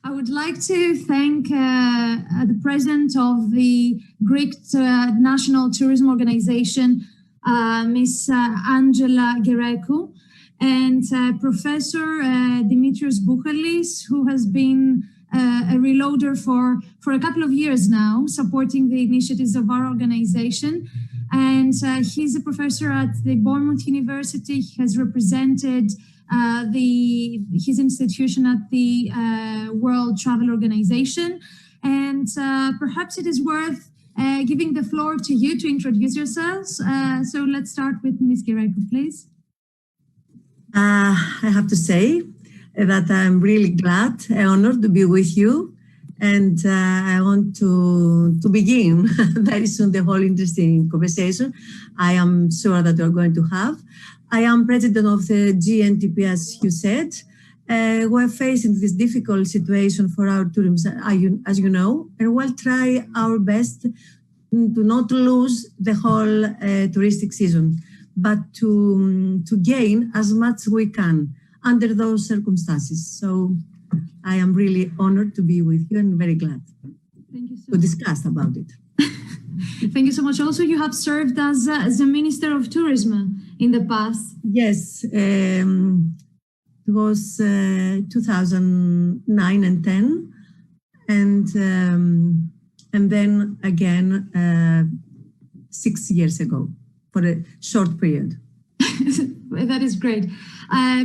I would like to thank the president of the Greek National Tourism Organization, Ms. Angela Gerekou, and Professor Dimitrios Buhalis, who has been a reloader for a couple of years now, supporting the initiatives of our organization. And he's a professor at the Bournemouth University. He has represented his institution at the World Travel Organization. And perhaps it is worth giving the floor to you to introduce yourselves. So let's start with Ms. Gerekou, please. I have to say that I'm really glad and honored to be with you. And I want to begin very soon the whole interesting conversation I am sure that we're going to have. I am president of the GNTP, as you said. We're facing this difficult situation for our tourism, as you know, and we'll try our best to not lose the whole touristic season, but to gain as much we can under those circumstances. So I am really honored to be with you and very glad to discuss about it. Thank you so much. Also, you have served as a Minister of Tourism in the past. Yes, it was 2009 and 10, and then again 6 years ago for a short period. That is great.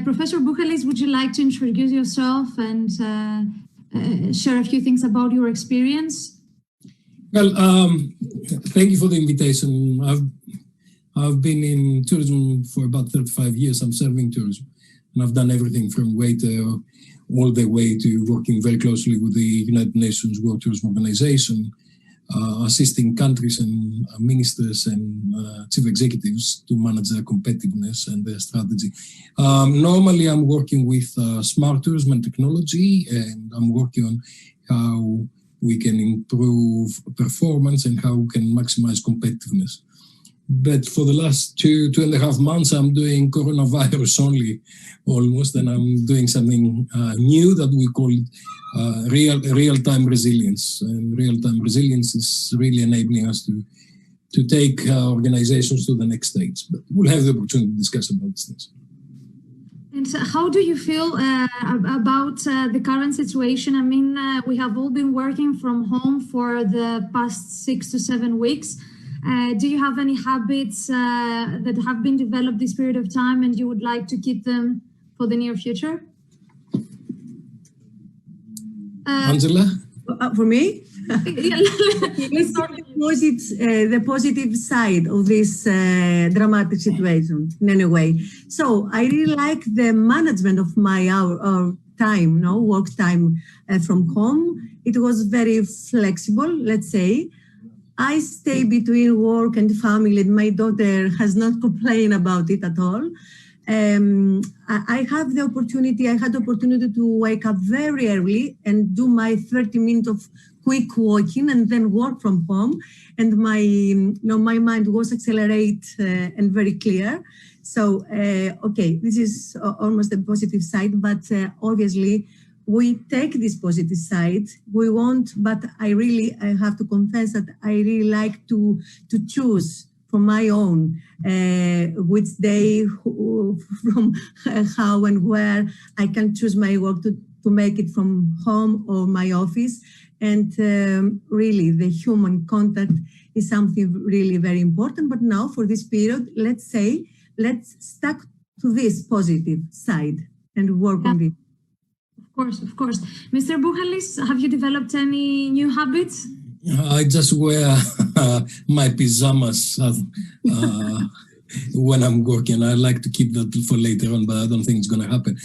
Professor Buhalis, would you like to introduce yourself and share a few things about your experience? Well, thank you for the invitation. I've been in tourism for about 35 years. I'm serving tourism, and I've done everything from waiter all the way to working very closely with the United Nations World Tourism Organization, assisting countries and ministers and chief executives to manage their competitiveness and their strategy. Normally, I'm working with smart tourism and technology, and I'm working on how we can improve performance and how we can maximize competitiveness. But for the last two and a half months, I'm doing coronavirus only, almost, and I'm doing something new that we call real-time resilience. And real-time resilience is really enabling us to take organizations to the next stage. But we'll have the opportunity to discuss about these things. And how do you feel about the current situation? I mean, we have all been working from home for the past 6 to 7 weeks. Do you have any habits that have been developed this period of time and you would like to keep them for the near future? Angela? For me? The positive side of this dramatic situation in any way. So I really like the management of my time, work time from home. It was very flexible, let's say. I stay between work and family, and my daughter has not complained about it at all. I had the opportunity to wake up very early and do my 30 minutes of quick walking and then work from home. And my mind was accelerate and very clear. So, okay, this is almost the positive side, but obviously we take this positive side. We won't, but I have to confess that I really like to choose from my own which day, from how and where I can choose my work to make it from home or my office. And really, the human contact is something really very important. But now for this period, let's stuck to this positive side and work on it. Of course. Mr. Buhalis, have you developed any new habits? I just wear my pajamas when I'm working. I like to keep that for later on, but I don't think it's going to happen.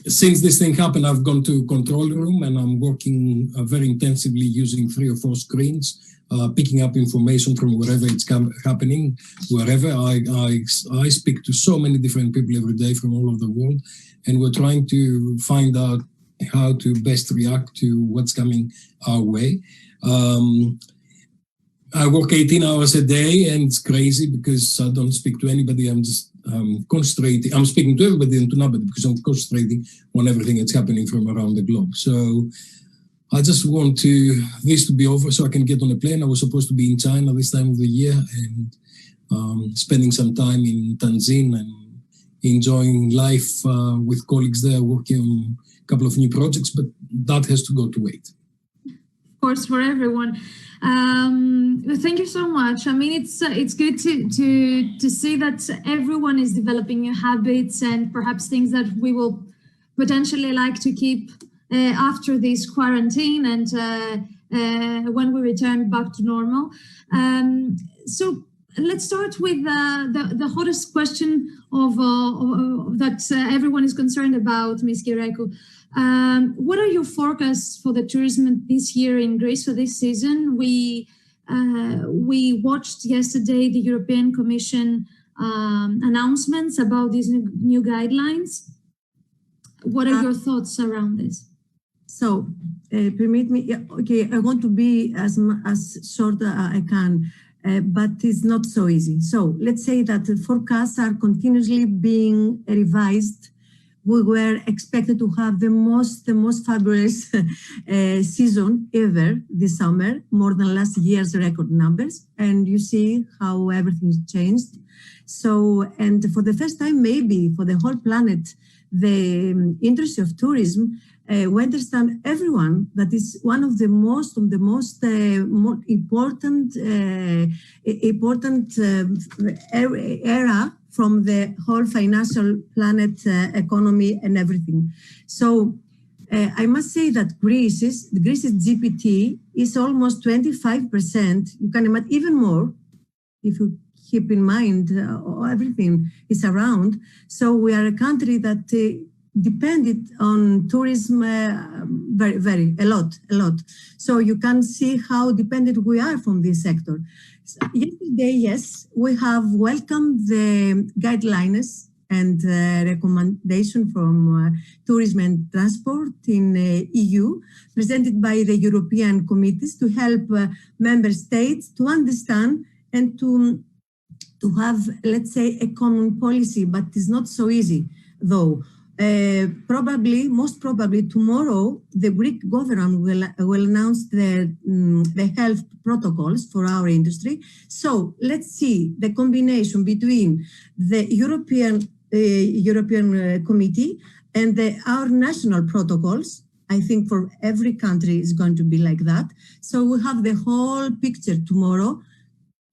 Since this thing happened, I've gone to control room and I'm working very intensively using 3 or 4 screens, picking up information from wherever it's happening, wherever. I speak to so many different people every day from all over the world, and we're trying to find out how to best react to what's coming our way. I work 18 hours a day, and it's crazy because I don't speak to anybody. I'm just concentrating. I'm speaking to everybody and to nobody because I'm concentrating on everything that's happening from around the globe. So I just want this to be over so I can get on a plane. I was supposed to be in China this time of the year and spending some time in Tanzania and enjoying life with colleagues there, working on a couple of new projects, but that has to go to wait. Of course, for everyone. Thank you so much. I mean, it's good to see that everyone is developing new habits and perhaps things that we will potentially like to keep after this quarantine and when we return back to normal. So let's start with the hottest question of that everyone is concerned about, Ms. Gerekou. What are your forecasts for the tourism this year in Greece for this season? We watched yesterday the European Commission announcements about these new guidelines. What are your thoughts around this? So, permit me. Okay, I want to be as short as I can, but it's not so easy. So, let's say that the forecasts are continuously being revised. We were expected to have the most fabulous season ever this summer, more than last year's record numbers. And you see how everything's changed. So, and for the first time, maybe for the whole planet, the industry of tourism, we understand everyone that is one of the most important era from the whole financial planet economy and everything. So I must say that Greece's GPT is almost 25%. You can imagine even more if you keep in mind everything is around. So we are a country that depended on tourism a lot. So you can see how dependent we are from this sector. So yesterday, yes, we have welcomed the guidelines and recommendation from tourism and transport in EU, presented by the European committees to help member states to understand and to have, let's say, a common policy, but it's not so easy, though. Most probably tomorrow, the Greek government will announce the health protocols for our industry. So let's see the combination between the European Committee and our national protocols. I think for every country is going to be like that. So we have the whole picture tomorrow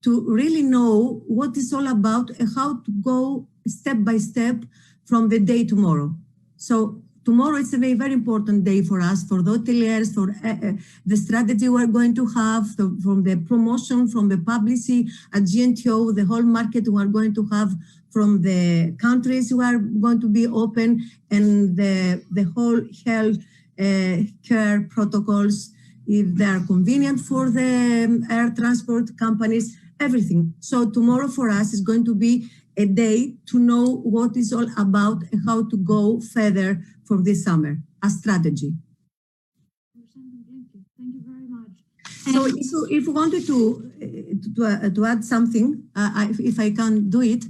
to really know what it's all about and how to go step by step from the day tomorrow. So tomorrow is a very, very important day for us, for the hoteliers, for the strategy we're going to have, from the promotion, from the publicity at GNTO, the whole market we're going to have from the countries who are going to be open, and the whole health care protocols, if they are convenient for the air transport companies, everything. So tomorrow for us is going to be a day to know what is all about and how to go further for this summer, a strategy. Thank you very much. So if you wanted to add something, if I can do it,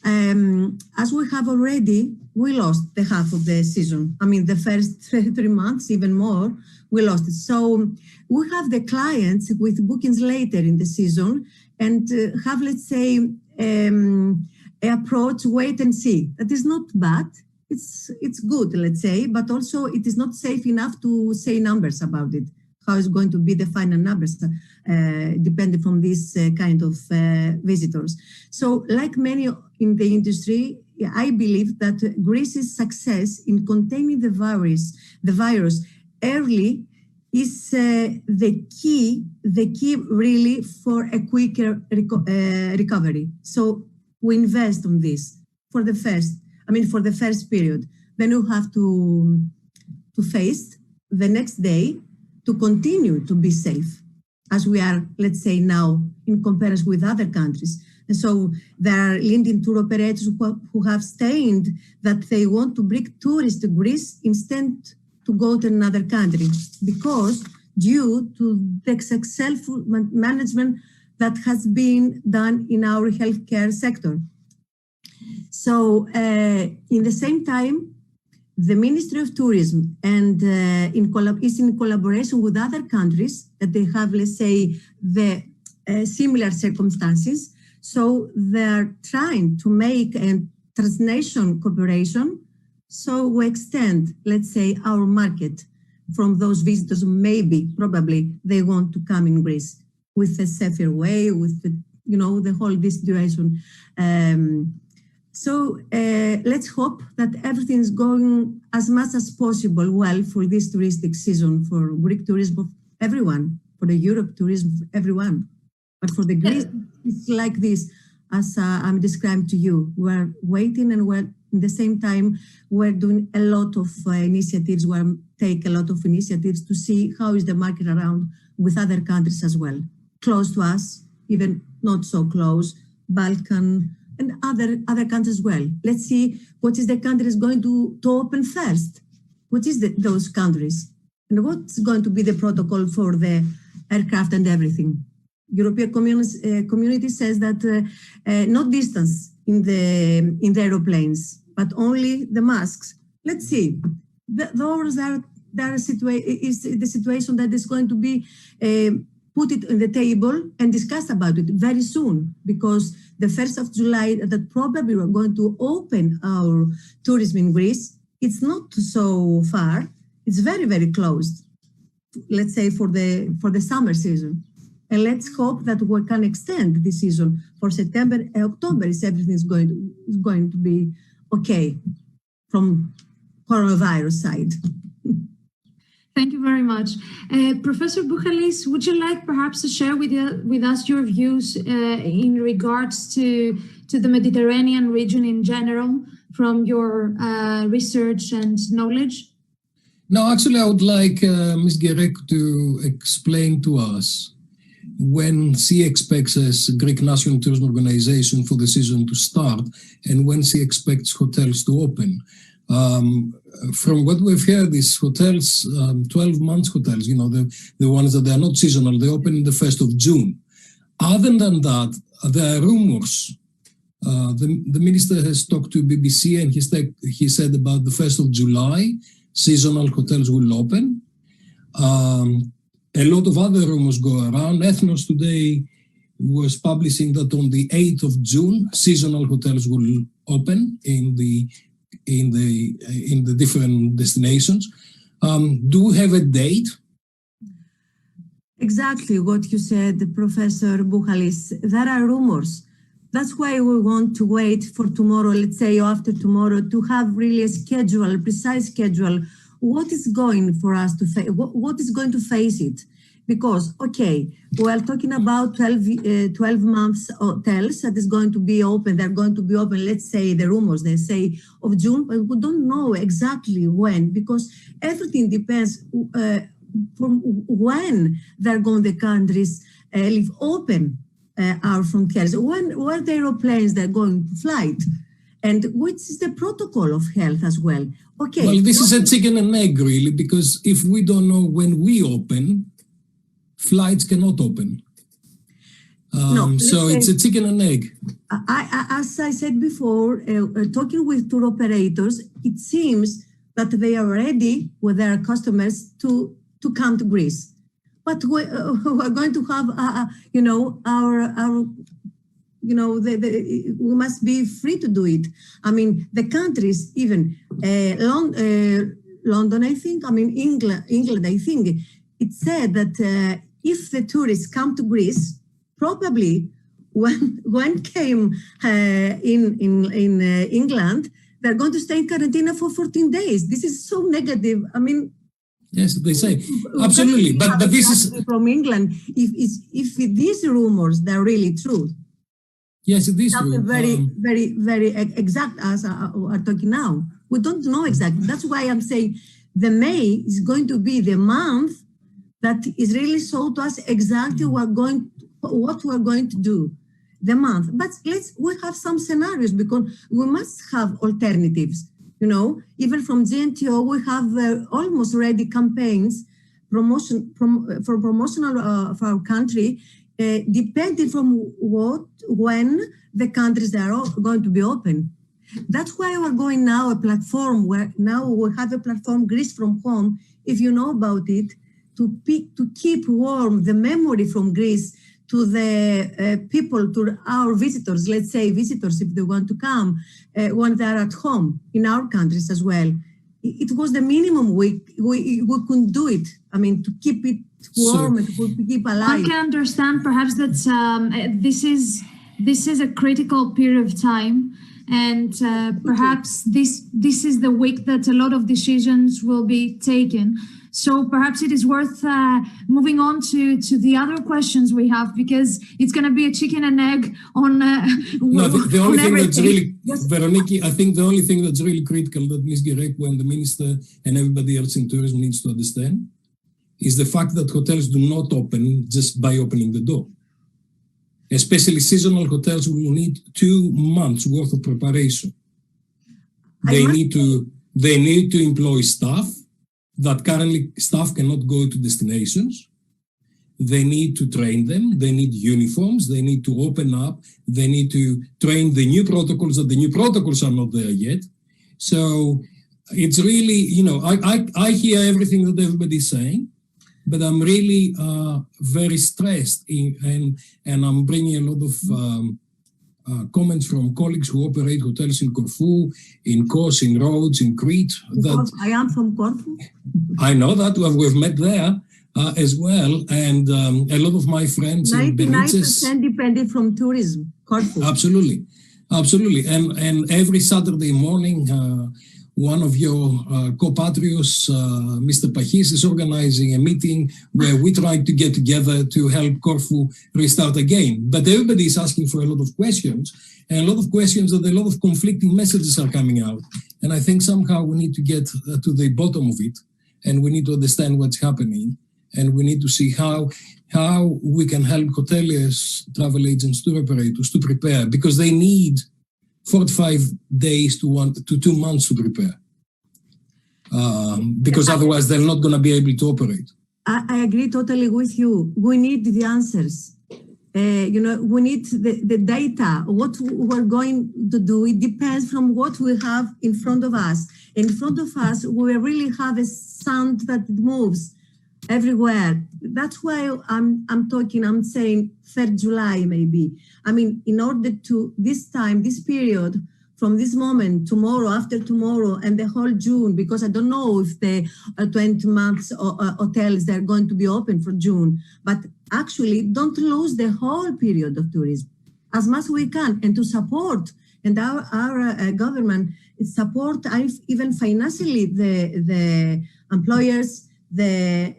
as we have already, we lost the half of the season. I mean, the first 3 months, even more, we lost it. So we have the clients with bookings later in the season and have, let's say, approach, wait and see. That is not bad. It's good, let's say, but also it is not safe enough to say numbers about it. How is going to be the final numbers, depending from this kind of visitors. So like many in the industry, I believe that Greece's success in containing the virus early is the key really for a quicker recovery. So we invest on this for the first period. Then you have to face the next day to continue to be safe, as we are, let's say, now in comparison with other countries. And so there are leading tour operators who have stated that they want to bring tourists to Greece instead to go to another country, because due to the successful management that has been done in our healthcare sector. So in the same time, the Ministry of Tourism and is in collaboration with other countries that they have, let's say, the similar circumstances. So they're trying to make a transnational cooperation. So we extend, let's say, our market from those visitors who probably they want to come in Greece with a safer way, with the, the whole this duration. So let's hope that everything is going as much as possible well for this touristic season, for Greek tourism of everyone, for the Europe tourism of everyone. But for the Greece, it's like this, as I'm describing to you. We're waiting and we're, at the same time, we're doing a lot of initiatives, we take a lot of initiatives to see how is the market around with other countries as well. Close to us, even not so close, Balkan, and other countries as well. Let's see what is the countries going to open first. What is those countries? And what's going to be the protocol for the aircraft and everything? European community says that not distance in the aeroplanes, but only the masks. Let's see. Those are the situation that is going to be put it on the table and discuss about it very soon, because the 1st of July that probably we're going to open our tourism in Greece. It's not so far. It's very, very close. Let's say for the summer season. And let's hope that we can extend the season for September and October if everything is going to be okay from coronavirus side. Thank you very much. Professor Buhalis, would you like perhaps to share with us your views in regards to the Mediterranean region in general from your research and knowledge? No, actually, I would like Ms. Gerekou to explain to us when she expects as Greek National Tourism Organization for the season to start and when she expects hotels to open. From what we've heard, these hotels, 12 months hotels, the ones that are not seasonal, they open in the 1st of June. Other than that, there are rumors. The minister has talked to BBC and he said about the 1st of July, seasonal hotels will open. A lot of other rumors go around. Ethnos today was publishing that on the 8th of June, seasonal hotels will open in the different destinations. Do we have a date? Exactly what you said, Professor Buhalis. There are rumors. That's why we want to wait for tomorrow, let's say, or after tomorrow, to have really a schedule, a precise schedule. What is going for us to face? What is going to face it? Because, okay, we are talking about 12 months hotels that is going to be open. They're going to be open, let's say, the rumors, they say, of June, but we don't know exactly when, because everything depends from when they're going the countries leave open our frontiers, where the aeroplanes they're going to flight, and which is the protocol of health as well. Okay. Well, this is a chicken and egg, really, because if we don't know when we open, flights cannot open. So it's a chicken and egg. As I said before, talking with tour operators, it seems that they are ready with their customers to come to Greece. But we're going to have, we must be free to do it. I mean, the countries, even London, I think, England, I think, it said that if the tourists come to Greece, probably when came in England, they're going to stay in quarantine for 14 days. This is so negative. I mean, yes, they say absolutely, but this is from England. If these rumors they're really true, yes, it is true. Very exact as we are talking now. We don't know exactly. That's why I'm saying the May is going to be the month that is really show to us exactly what we're going to do. The month, but we have some scenarios because we must have alternatives. Even from GNTO, we have almost ready campaigns, for promotional for our country, depending from when the countries are going to be open. That's why we're going now a platform where now we have a platform, Greece from Home, if you know about it, to keep warm the memory from Greece to the people, to our visitors, let's say visitors, if they want to come, when they're at home in our countries as well. It was the minimum we couldn't do it. I mean, to keep it warm and to keep alive. I can understand perhaps that this is a critical period of time, and perhaps this is the week that a lot of decisions will be taken. So perhaps it is worth moving on to the other questions we have, because it's going to be a chicken and egg on the only thing everything. That's really, Veroniki, I think the only thing that's really critical that Ms. Gerekou and the Minister and everybody else in tourism needs to understand is the fact that hotels do not open just by opening the door. Especially seasonal hotels will need 2 months worth of preparation. They need to employ staff. That currently staff cannot go to destinations. They need to train them. They need uniforms. They need to open up. They need to train the new protocols, that the new protocols are not there yet. So it's really, I hear everything that everybody's saying, but I'm really very stressed and I'm bringing a lot of comments from colleagues who operate hotels in Corfu, in Kos, in Rhodes, in Crete. I am from Corfu. I know that we've met there as well, and a lot of my friends in Benices. 99% depended from tourism, Corfu. Absolutely, and every Saturday morning, one of your compatriots, Mr. Pachis, is organizing a meeting where we try to get together to help Corfu restart again. But everybody is asking for a lot of questions, and a lot of questions that a lot of conflicting messages are coming out. And I think somehow we need to get to the bottom of it, and we need to understand what's happening, and we need to see how we can help hoteliers, travel agents, tour operators to prepare, because they need 45 days to 2 months to prepare, because otherwise they're not going to be able to operate. I agree totally with you. We need the answers. We need the data. What we're going to do, it depends from what we have in front of us. In front of us, we really have a sound that moves everywhere. That's why I'm saying 3rd July maybe. I mean, in order to this period, from this moment, tomorrow, after tomorrow, and the whole June, because I don't know if the 20 months hotels, they're going to be open for June, but actually don't lose the whole period of tourism as much as we can, and to support, and our government support even financially the employers, the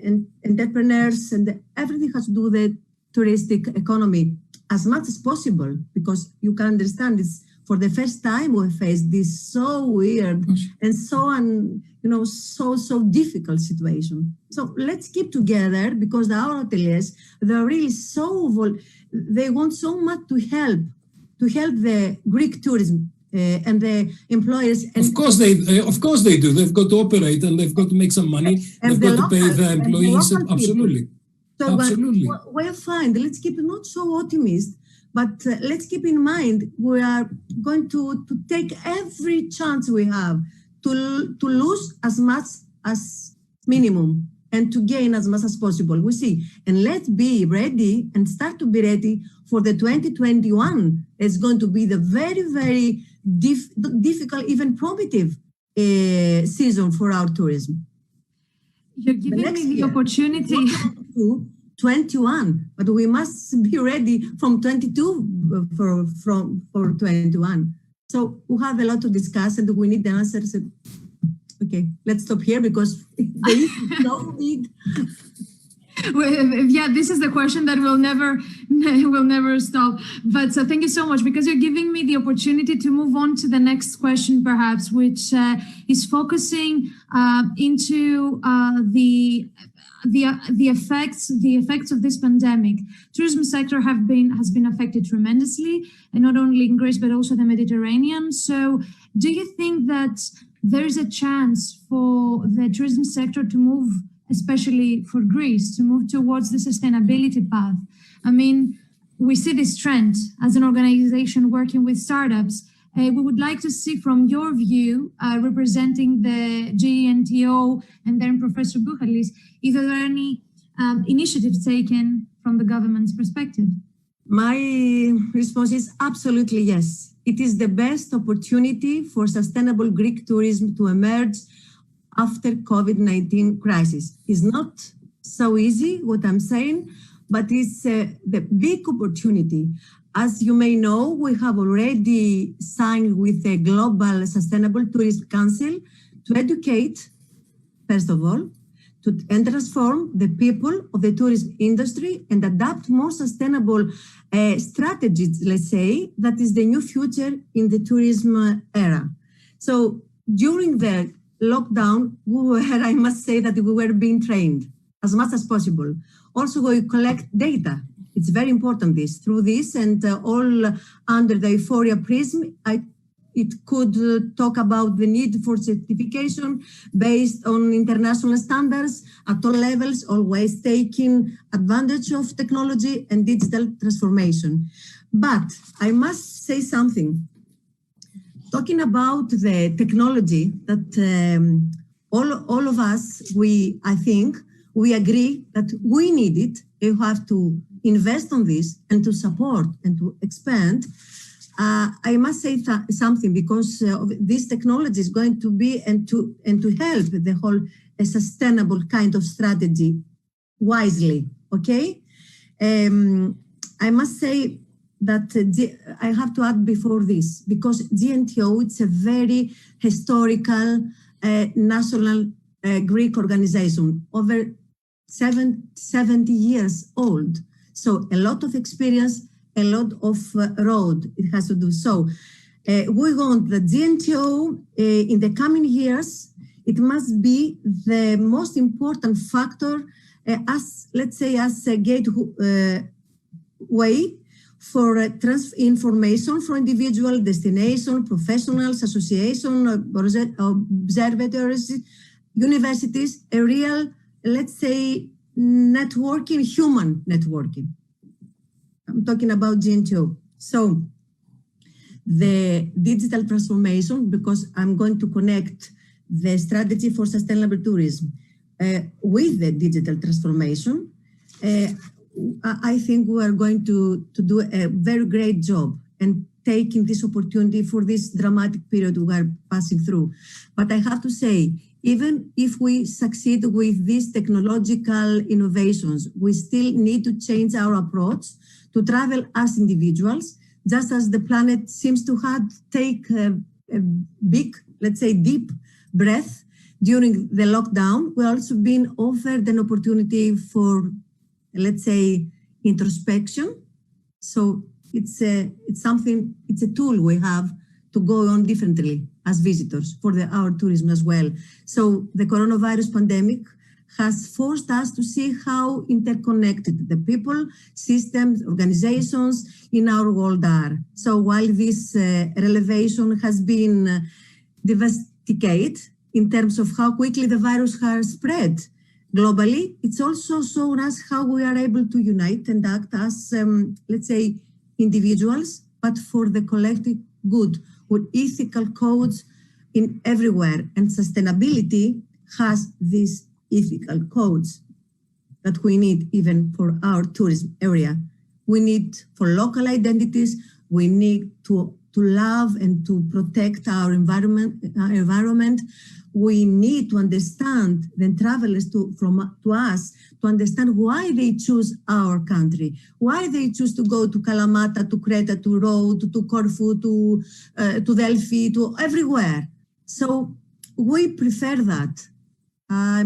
entrepreneurs, and everything has to do with the touristic economy as much as possible, because you can understand it's for the first time we face this so weird and so difficult situation. So let's keep together, because our hoteliers, they're really they want so much to help the Greek tourism and the employers. And of course they do. They've got to operate and they've got to make some money. They've got to pay their employees. Absolutely. So, absolutely. We're fine. Let's keep not so optimistic, but let's keep in mind we are going to take every chance we have to lose as much as minimum and to gain as much as possible. We see, and let's be ready and start to be ready for the 2021. It's going to be the very, very difficult, even prohibitive season for our tourism. You're giving me the opportunity. 21, but we must be ready from 22 for 21. So we have a lot to discuss, and we need the answers. Okay, let's stop here because the issue is so big. Yeah, this is the question that will never stop. But thank you so much, because you're giving me the opportunity to move on to the next question, perhaps, which is focusing into the effects of this pandemic. Tourism sector has been affected tremendously, and not only in Greece but also the Mediterranean. So, do you think that there is a chance for the tourism sector to move, especially for Greece, to move towards the sustainability path? I mean, we see this trend as an organization working with startups. we would like to see from your view, representing the GNTO and then Professor Buhalis, if there are any initiatives taken from the government's perspective. My response is absolutely yes. It is the best opportunity for sustainable Greek tourism to emerge after COVID-19 crisis. It's not so easy, what I'm saying, but it's the big opportunity. As you may know, we have already signed with the Global Sustainable Tourism Council to educate, first of all, and transform the people of the tourism industry and adapt more sustainable strategies, let's say, that is the new future in the tourism era. So during the lockdown, I must say that we were being trained as much as possible. Also, we collect data. It's very important through this and all under the euphoria prism. It could talk about the need for certification based on international standards at all levels, always taking advantage of technology and digital transformation. But I must say something. Talking about the technology that all of us, I think, we agree that we need it. We have to invest on this and to support and to expand. I must say something because this technology is going to be and to help the whole sustainable kind of strategy wisely. Okay, I must say that I have to add before this because GNTO, it's a very historical national Greek organization, over 70 years old. So a lot of experience, a lot of road it has to do. So we want the GNTO in the coming years, it must be the most important factor as, let's say, as a gateway for information for individual destination, professionals, association, observatories, universities, a real, let's say, networking, human networking. I'm talking about GNTO. So the digital transformation, because I'm going to connect the strategy for sustainable tourism with the digital transformation, I think we are going to do a very great job and taking this opportunity for this dramatic period we are passing through. But I have to say, even if we succeed with these technological innovations, we still need to change our approach to travel as individuals, just as the planet seems to have take a big, let's say, deep breath during the lockdown. We're also being offered an opportunity for, let's say, introspection. So it's a tool we have to go on differently as visitors for our tourism as well. So the coronavirus pandemic has forced us to see how interconnected the people, systems, organizations in our world are. So while this revelation has been devastating in terms of how quickly the virus has spread globally, it's also shown us how we are able to unite and act as, let's say, individuals, but for the collective good, with ethical codes in everywhere. And sustainability has these ethical codes that we need even for our tourism area. We need for local identities, we need to love and to protect our environment. We need to understand the travelers to us to understand why they choose our country, why they choose to go to Kalamata, to Creta, to Rhodes, to Corfu, to Delphi, to everywhere. So we prefer that. I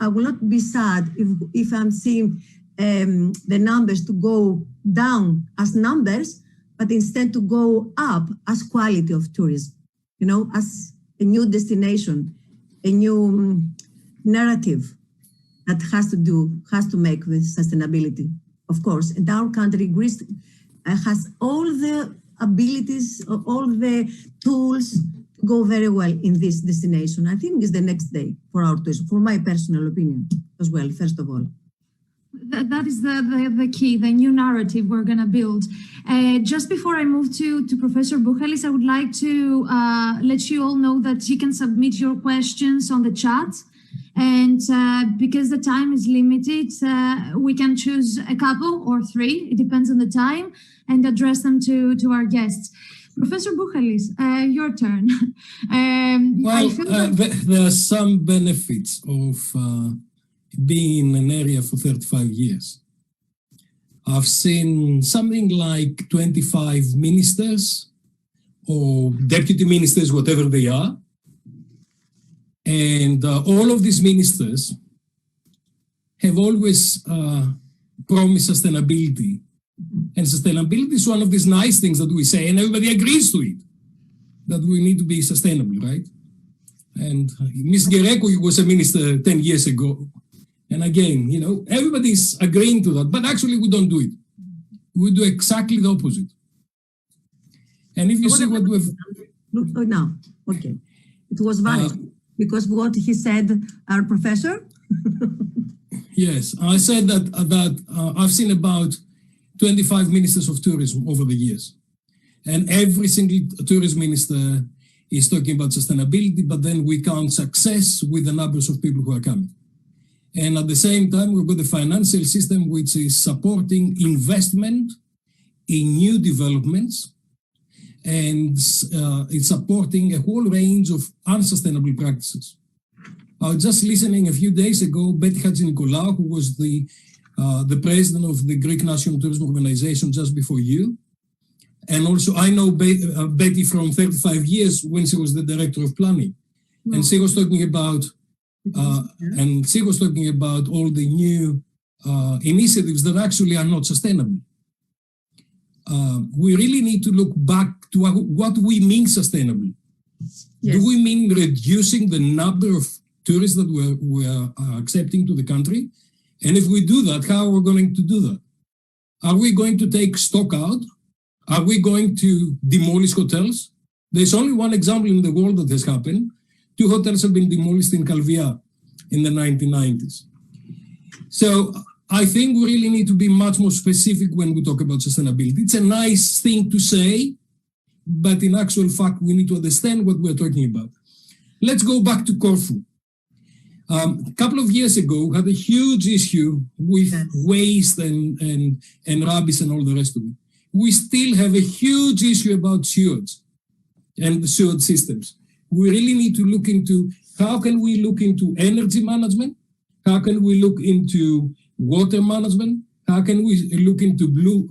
will not be sad if I'm seeing the numbers to go down as numbers, but instead to go up as quality of tourism, as a new destination, a new narrative that has to make with sustainability, of course. And our country, Greece, has all the abilities, all the tools to go very well in this destination. I think it's the next day for our tourism, for my personal opinion as well, first of all. that is the key, the new narrative we're going to build. Just before I move to Professor Buhalis, I would like to let you all know that you can submit your questions on the chat. And because the time is limited, we can choose a couple or three, it depends on the time, and address them to our guests. Professor Buhalis, your turn. There are some benefits of being in an area for 35 years. I've seen something like 25 ministers or deputy ministers, whatever they are. And all of these ministers have always promised sustainability. And sustainability is one of these nice things that we say, and everybody agrees to it, that we need to be sustainable, right? And Ms. Gerekou was a minister 10 years ago. And again, you know, everybody's agreeing to that, but actually we don't do it. We do exactly the opposite. And if you see what we've... No, okay. It was valid. Because what he said, our professor? Yes, I said that I've seen about 25 ministers of tourism over the years. And every single tourism minister is talking about sustainability, but then we count success with the numbers of people who are coming. And at the same time, we've got the financial system which is supporting investment in new developments, and it's supporting a whole range of unsustainable practices. I was just listening a few days ago, Betty Hadjinikolaou, who was the president of the Greek National Tourism Organization just before you. And also I know Betty from 35 years when she was the director of planning. And she was talking about all the new initiatives that actually are not sustainable. We really need to look back to what we mean sustainable. Yes. Do we mean reducing the number of tourists that we are accepting to the country? And if we do that, how are we going to do that? Are we going to take stock out? Are we going to demolish hotels? There's only one example in the world that has happened. 2 hotels have been demolished in Calvia in the 1990s. So I think we really need to be much more specific when we talk about sustainability. It's a nice thing to say, but in actual fact, we need to understand what we're talking about. Let's go back to Corfu. A couple of years ago, we had a huge issue with waste and rubbish and all the rest of it. We still have a huge issue about sewage and the sewage systems. We really need to look into how can we look into energy management? How can we look into water management? How can we look into blue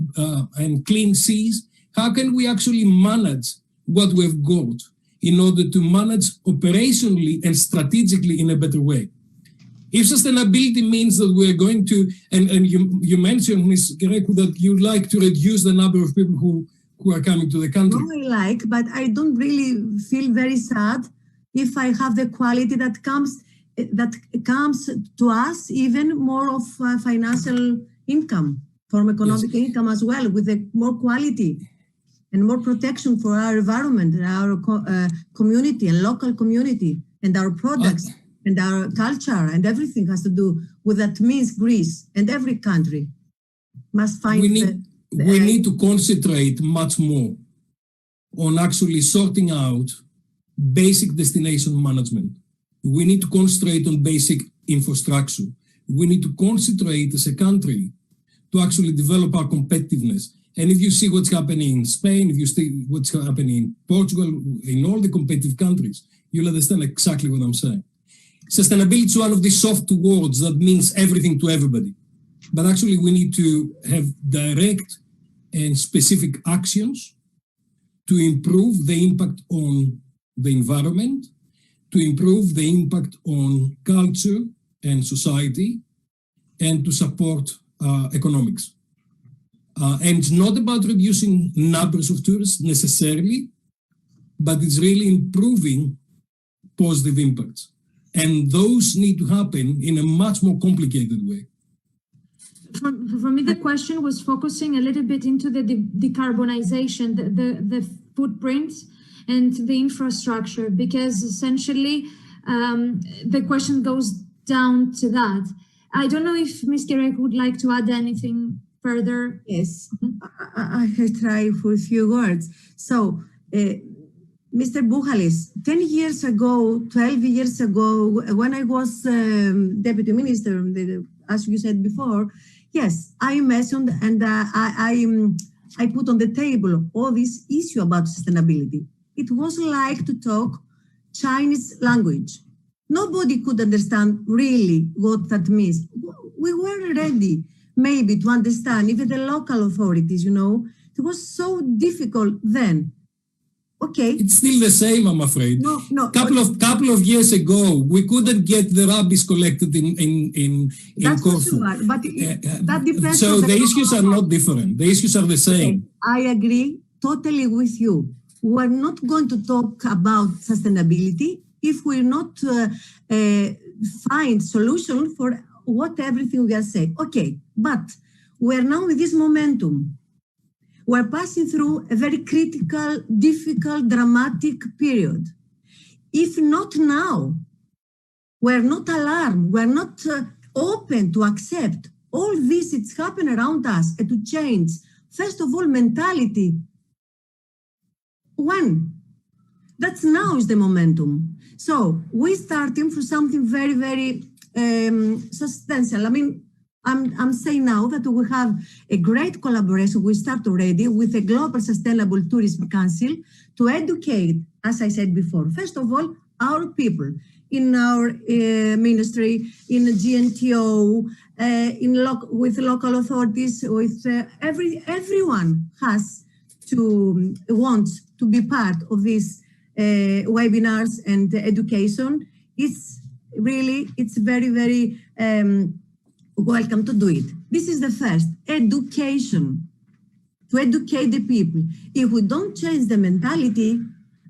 and clean seas? How can we actually manage what we've got in order to manage operationally and strategically in a better way? If sustainability means that we're going to, and you mentioned, Ms. Gerekou, that you'd like to reduce the number of people who are coming to the country. No, I like, but I don't really feel very sad if I have the quality that comes to us, even more of financial income, from economic income as well, with more quality and more protection for our environment and our community and local community and our products and our culture, and everything has to do with that. Means Greece and every country must find we need to concentrate much more on actually sorting out basic destination management. We need to concentrate on basic infrastructure. We need to concentrate as a country to actually develop our competitiveness. And if you see what's happening in Spain, if you see what's happening in Portugal, in all the competitive countries, you'll understand exactly what I'm saying. Sustainability is one of these soft words that means everything to everybody. But actually we need to have direct and specific actions to improve the impact on the environment, to improve the impact on culture and society, and to support economics. And it's not about reducing numbers of tourists necessarily, but it's really improving positive impacts. And those need to happen in a much more complicated way. For me, the question was focusing a little bit into the decarbonization, the footprint and the infrastructure, because essentially the question goes down to that. I don't know if Ms. Gerekou would like to add anything further. Yes, I try for a few words. So, Mr. Buhalis, 10 years ago, 12 years ago, when I was Deputy Minister, as you said before, yes, I mentioned and I put on the table all this issue about sustainability. It was like to talk Chinese language. Nobody could understand really what that means. We were ready maybe to understand, even the local authorities, it was so difficult then. Okay. It's still the same, I'm afraid. No. Couple of years ago, we couldn't get the rubbish collected in Corfu. Sure, but that depends. So the issues are not different. The issues are the same. Okay. I agree totally with you. We're not going to talk about sustainability if we not find solution for what everything we are saying. Okay, but we're now in this momentum. We're passing through a very critical, difficult, dramatic period. If not now, we're not alarmed, we're not open to accept all this, it's happening around us and to change, first of all, mentality. When? That's now is the momentum. So we're starting for something very, very substantial. I mean, I'm saying now that we have a great collaboration. We start already with the Global Sustainable Tourism Council to educate, as I said before, first of all, our people in our ministry, in the GNTO, with local authorities, with everyone has to want to be part of these webinars and education. It's very, very welcome to do it. This is the first, education, to educate the people. If we don't change the mentality,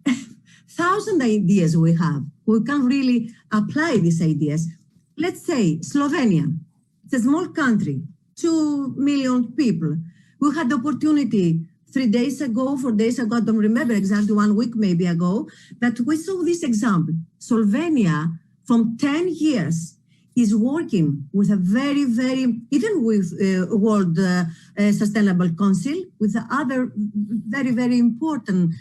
1,000 ideas we have, we can't really apply these ideas. Let's say Slovenia, it's a small country, 2 million people. We had the opportunity 3 days ago, 4 days ago, I don't remember exactly, 1 week maybe ago, that we saw this example. Slovenia, from 10 years, is working with a very, very, even with World Sustainable Council, with other very, very important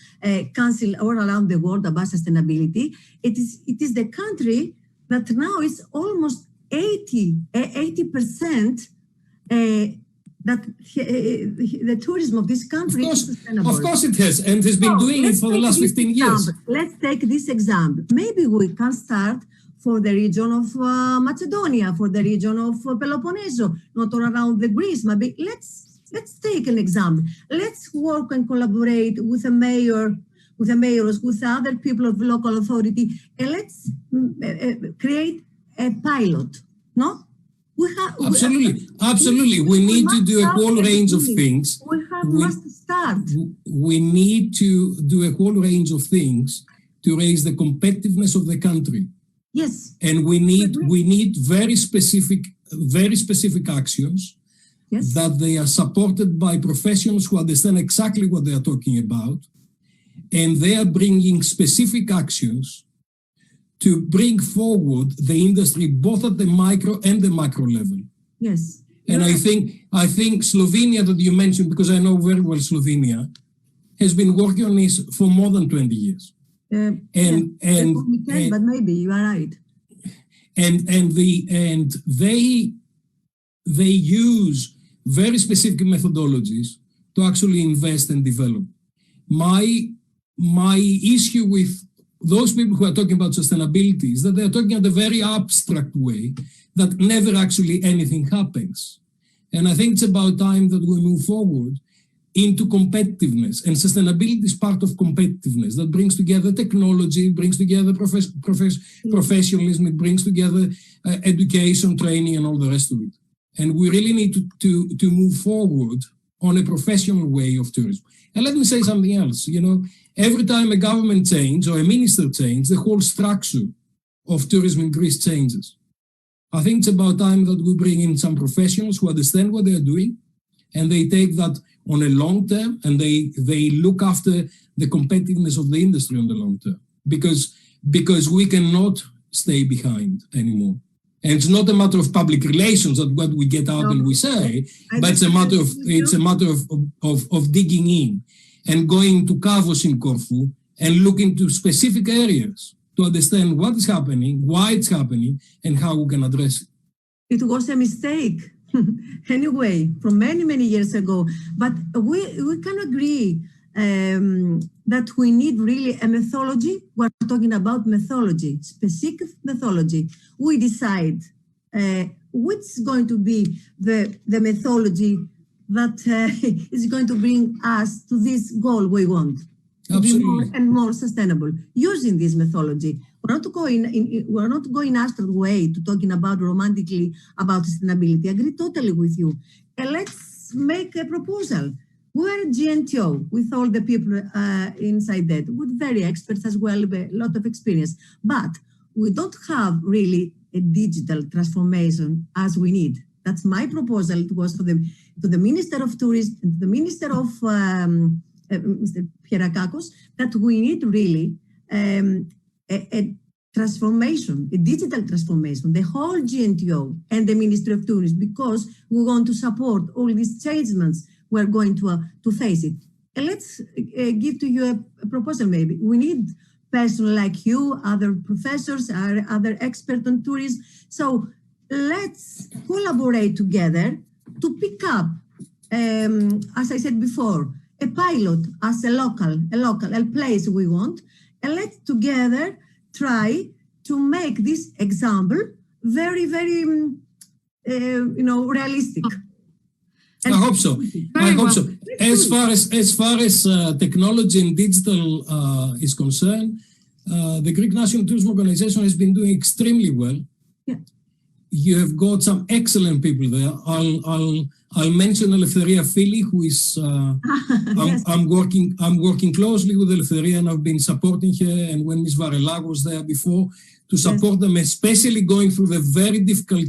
council all around the world about sustainability. It is the country that now is almost 80% that the tourism of this country is sustainable. Of course it has, and has been doing it for the last 15 years. Let's take this example. Maybe we can start for the region of Macedonia, for the region of Peloponnese, not all around the Greece. Maybe let's take an example. Let's work and collaborate with the mayors, with other people of local authority, and let's create a pilot. No? Absolutely. We need to do a whole range of things. Must start. We need to do a whole range of things to raise the competitiveness of the country. Yes. And we need very specific actions. Yes. That they are supported by professionals who understand exactly what they are talking about, and they are bringing specific actions to bring forward the industry both at the micro and the macro level. Yes. And I think Slovenia that you mentioned, because I know very well Slovenia, has been working on this for more than 20 years. But maybe you are right. And they use very specific methodologies to actually invest and develop. My issue with those people who are talking about sustainability is that they are talking in a very abstract way that never actually anything happens. And I think it's about time that we move forward into competitiveness, and sustainability is part of competitiveness that brings together technology, brings together professionalism, it brings together education, training, and all the rest of it. And we really need to move forward on a professional way of tourism. And let me say something else. Every time a government changes or a minister changes, the whole structure of tourism in Greece changes. I think it's about time that we bring in some professionals who understand what they are doing, and they take that on a long term, and they look after the competitiveness of the industry on the long term, because we cannot stay behind anymore. And it's not a matter of public relations that what we get out and we say, but it's a matter of digging in and going to Kavos in Corfu and looking to specific areas to understand what is happening, why it's happening, and how we can address it. It was a mistake, anyway, from many, many years ago. But we can agree that we need really a methodology. We're talking about methodology, specific methodology. We decide which is going to be the methodology that is going to bring us to this goal we want. To be more and more sustainable using this methodology. We're not going astral way to talking about romantically about sustainability. I agree totally with you. And let's make a proposal. We're GNTO with all the people inside that, with very experts as well, a lot of experience. But we don't have really a digital transformation as we need. That's my proposal. It was to the Minister of Tourism and the Minister of Mr. Gerekou, that we need really a transformation, a digital transformation, the whole GNTO and the Ministry of Tourism, because we want to support all these changements we're going to face it. And let's give to you a proposal maybe. We need person like you, other professors, other experts on tourism. So let's collaborate together to pick up, as I said before, a pilot as a place we want, and let's together try to make this example very, very, realistic. I hope so. As far as technology and digital is concerned, the Greek National Tourism Organization has been doing extremely well. Yeah. You have got some excellent people there. I'll mention Eleftheria Fili, who is Yes. I'm working closely with Eleftheria, and I've been supporting her. And when Ms. Varela was there before, to support them, especially going through the very difficult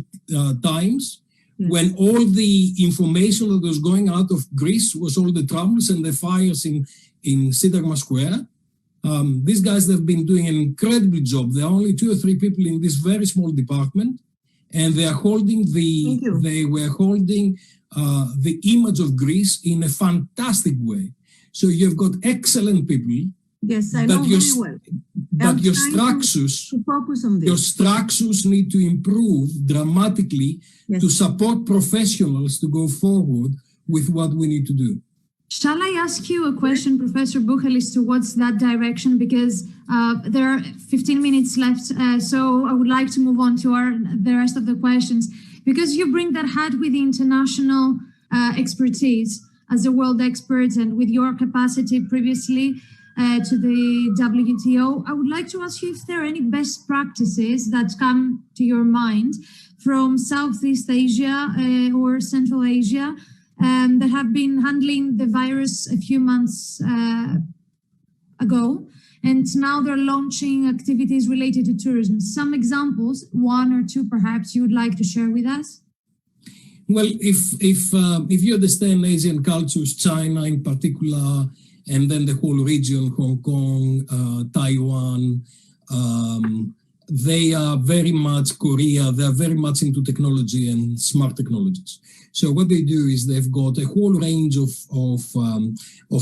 times. Yes. When all the information that was going out of Greece was all the troubles and the fires in Syntagma Square. These guys have been doing an incredible job. There are only 2 or 3 people in this very small department, and they are holding the image of Greece in a fantastic way. So you've got excellent people. Yes, I know very well. But your structures, need to improve dramatically. Yes. To support professionals to go forward with what we need to do. Shall I ask you a question, Professor Buhalis, towards that direction? Because there are 15 minutes left, so I would like to move on to the rest of the questions. Because you bring that hat with the international expertise as a world expert, and with your capacity previously to the WTO, I would like to ask you if there are any best practices that come to your mind from Southeast Asia or Central Asia that have been handling the virus a few months ago, and now they're launching activities related to tourism. Some examples, 1 or 2 perhaps, you would like to share with us? Well, if you understand Asian cultures, China in particular, and then the whole region, Hong Kong, Taiwan, they are very much, Korea, they are very much into technology and smart technologies. So what they do is they've got a whole range of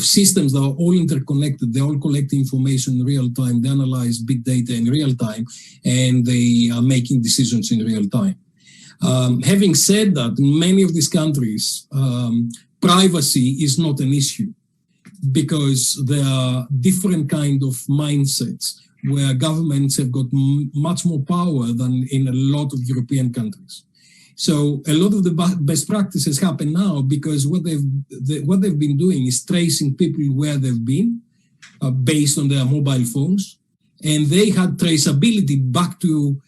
systems that are all interconnected. They all collect information in real time. They analyze big data in real time, and they are making decisions in real time. Having said that, in many of these countries, privacy is not an issue, because there are different kind of mindsets where governments have got much more power than in a lot of European countries. So a lot of the best practices happen now because what they've been doing is tracing people where they've been based on their mobile phones, and they had traceability back to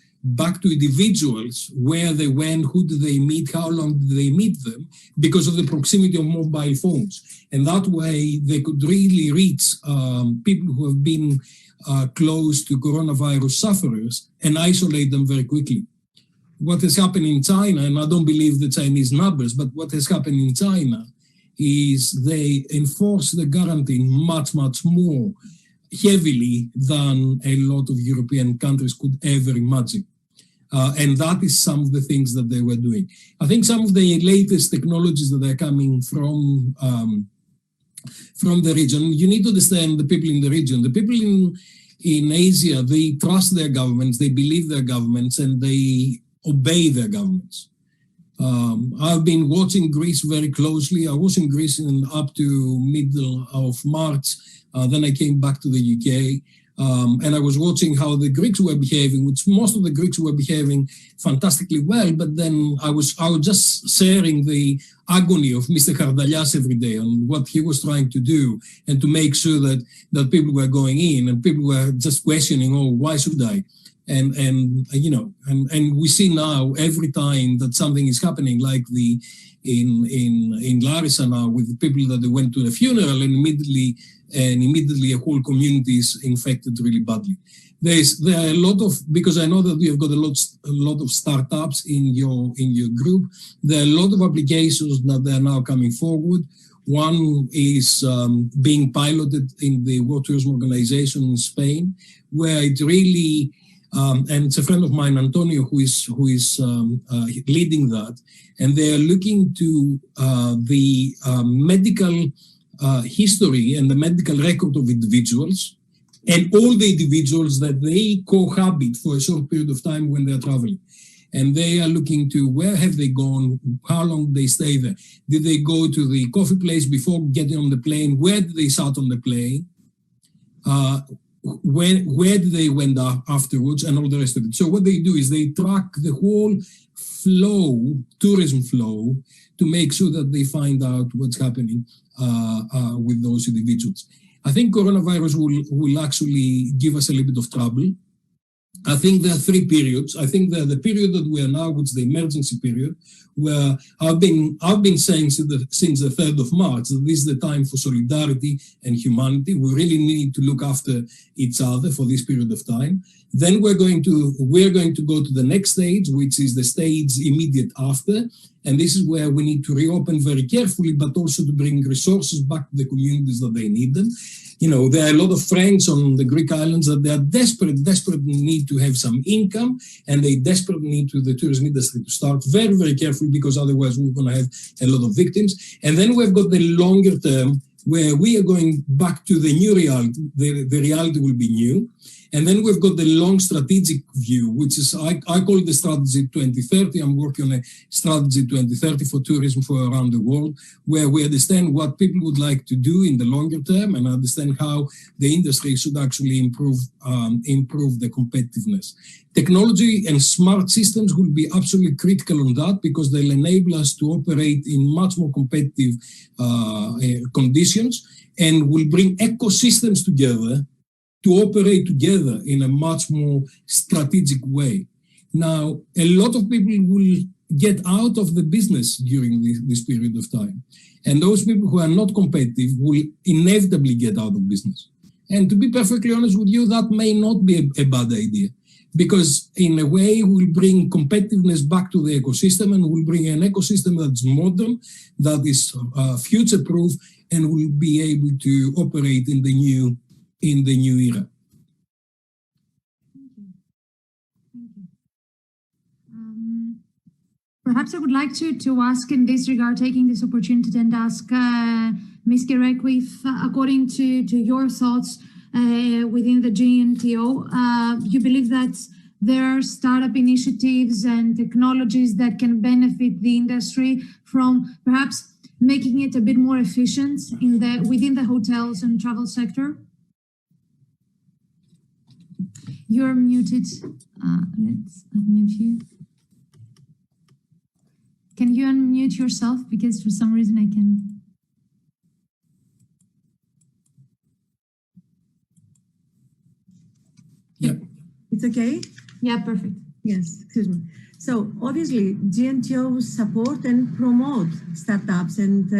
individuals, where they went, who did they meet, how long did they meet them, because of the proximity of mobile phones. And that way they could really reach people who have been close to coronavirus sufferers and isolate them very quickly. What has happened in China, and I don't believe the Chinese numbers, but what has happened in China is they enforce the quarantine much, much more heavily than a lot of European countries could ever imagine. And that is some of the things that they were doing. I think some of the latest technologies that are coming from the region, you need to understand the people in the region. The people in Asia, they trust their governments, they believe their governments, and they obey their governments. I've been watching Greece very closely. I was in Greece up to middle of March. Then I came back to the UK. And I was watching how the Greeks were behaving, which most of the Greeks were behaving fantastically well. But then I was just sharing the agony of Mr. Kardalias every day on what he was trying to do and to make sure that people were going in and people were just questioning, oh, why should I? And we see now every time that something is happening, like in Larissa now, with the people that they went to the funeral and immediately a whole community is infected really badly. There are a lot of, because I know that you have got a lot of startups in your group. There are a lot of applications that are now coming forward. One is being piloted in the World Tourism Organization in Spain, where it really and it's a friend of mine, Antonio, who is leading that, and they are looking to the medical history and the medical record of individuals and all the individuals that they cohabit for a short period of time when they're traveling. And they are looking to where have they gone, how long did they stay there? Did they go to the coffee place before getting on the plane? Where did they start on the plane? Where did they went afterwards, and all the rest of it. So what they do is they track the whole flow, tourism flow, to make sure that they find out what's happening with those individuals. I think coronavirus will actually give us a little bit of trouble. I think there are three periods. I think the period that we are now, which is the emergency period, where I've been saying since the 3rd of March that this is the time for solidarity and humanity. We really need to look after each other for this period of time. Then we're going to go to the next stage, which is the stage immediate after. And this is where we need to reopen very carefully, but also to bring resources back to the communities that they need them. You know, there are a lot of friends on the Greek islands that they are desperate need to have some income, and they desperately need the tourism industry to start very, very carefully, because otherwise we're going to have a lot of victims. And then we've got the longer term, where we are going back to the new reality. The reality will be new. And then we've got the long strategic view, which is, I call it the strategy 2030. I'm working on a strategy 2030 for tourism for around the world, where we understand what people would like to do in the longer term and understand how the industry should actually improve the competitiveness. Technology and smart systems will be absolutely critical on that, because they'll enable us to operate in much more competitive conditions, and will bring ecosystems together to operate together in a much more strategic way. Now, a lot of people will get out of the business during this period of time. And those people who are not competitive will inevitably get out of business. And to be perfectly honest with you, that may not be a bad idea, because in a way we'll bring competitiveness back to the ecosystem, and we'll bring an ecosystem that's modern, that is future-proof, and will be able to operate in the new era. Thank you. Perhaps I would like to ask in this regard, taking this opportunity, and ask Ms. Gerekou if, according to your thoughts within the GNTO, you believe that there are startup initiatives and technologies that can benefit the industry from perhaps making it a bit more efficient within the hotels and travel sector? You're muted. Let's unmute you. Can you unmute yourself? Because for some reason I can. Yeah. It's okay? Yeah, perfect. Yes, excuse me. So obviously, GNTO support and promote startups. And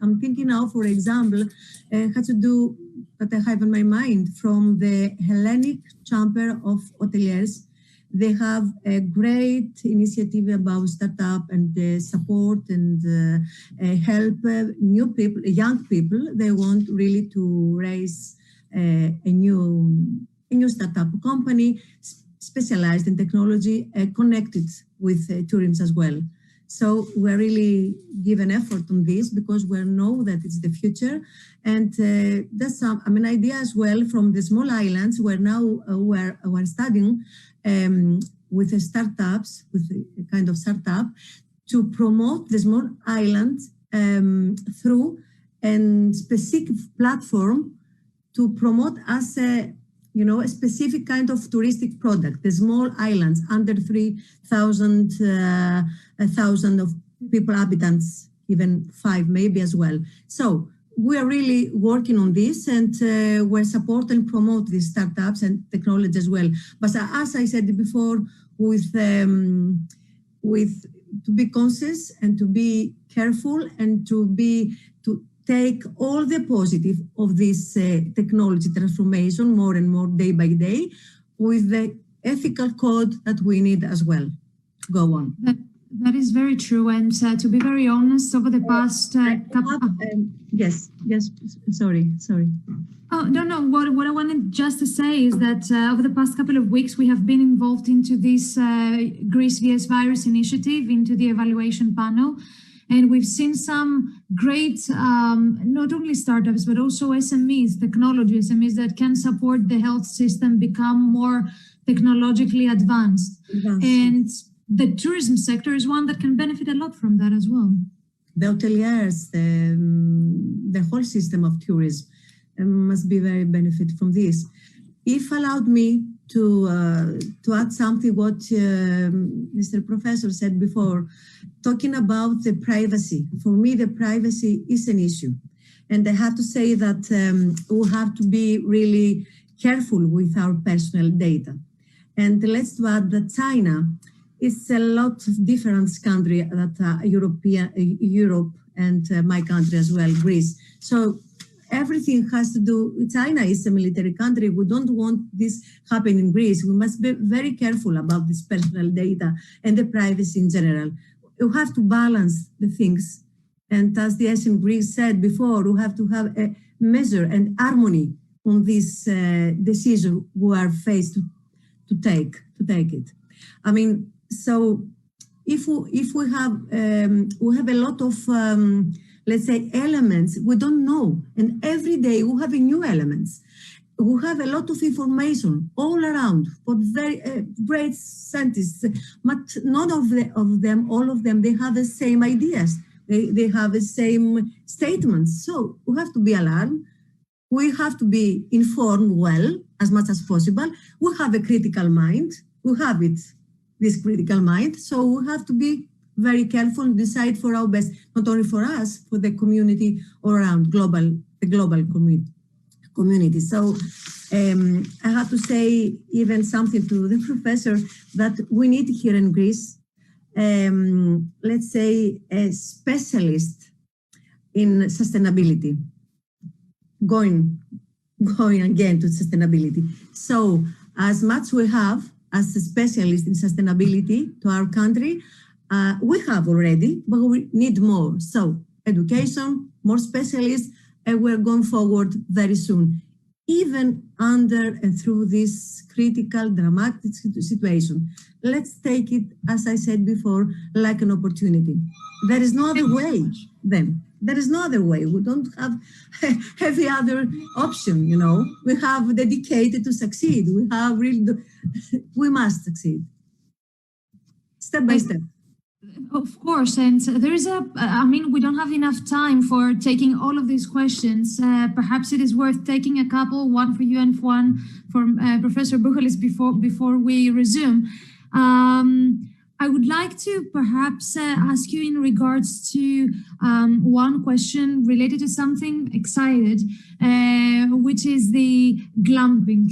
I'm thinking now, for example, has to do that I have in my mind from the Hellenic Chamber of Hoteliers. They have a great initiative about startup and support and help new people, young people. They want really to raise a new startup company, specialized in technology connected with tourism as well. So we're really giving effort on this because we know that it's the future. And there's some, idea as well from the small islands where now we're studying with the startups, with a kind of startup, to promote the small islands through a specific platform to promote as a specific kind of touristic product. The small islands under 3,000 of people, habitants, even 5 maybe as well. So we are really working on this, and we're supporting and promote these startups and technology as well. But as I said before, with to be conscious and to be careful and to take all the positive of this technology transformation more and more day by day with the ethical code that we need as well. Go on. That is very true. And to be very honest, over the past couple... Yes, sorry. Oh, no. What I wanted just to say is that over the past couple of weeks, we have been involved into this Greece vs. Virus initiative, into the evaluation panel. And we've seen some great, not only startups, but also SMEs, technology SMEs that can support the health system become more technologically advanced. And the tourism sector is one that can benefit a lot from that as well. The hoteliers, the whole system of tourism must be very benefit from this. If allowed me to add something what Mr. Professor said before, talking about the privacy. For me, the privacy is an issue. And I have to say that we have to be really careful with our personal data. And let's add that China is a lot of different country that Europe and my country as well, Greece. So everything has to do, China is a military country. We don't want this happen in Greece. We must be very careful about this personal data and the privacy in general. You have to balance the things. And as the ancient Greeks said before, we have to have a measure and harmony on this decision we are faced to take it. So if we have a lot of let's say elements we don't know, and every day we have new elements. We have a lot of information all around for very great scientists, but none of them, all of them, they have the same ideas. They have the same statements. So we have to be alarmed. We have to be informed well, as much as possible. We have a critical mind. We have this critical mind. So we have to be very careful and decide for our best, not only for us, for the community all around, the global community. So I have to say even something to the professor that we need here in Greece, let's say a specialist in sustainability, going again to sustainability. So as much we have as a specialist in sustainability to our country, we have already, but we need more. So education, more specialists, and we're going forward very soon, even under and through this critical, dramatic situation. Let's take it, as I said before, like an opportunity. There is no other way then. There is no other way. We don't have every other option, We have dedicated to succeed. We must succeed. Step by step. Of course, and there is we don't have enough time for taking all of these questions. Perhaps it is worth taking a couple, one for you and one for Professor Buhalis before we resume. I would like to perhaps ask you in regards to one question related to something excited, which is the glamping.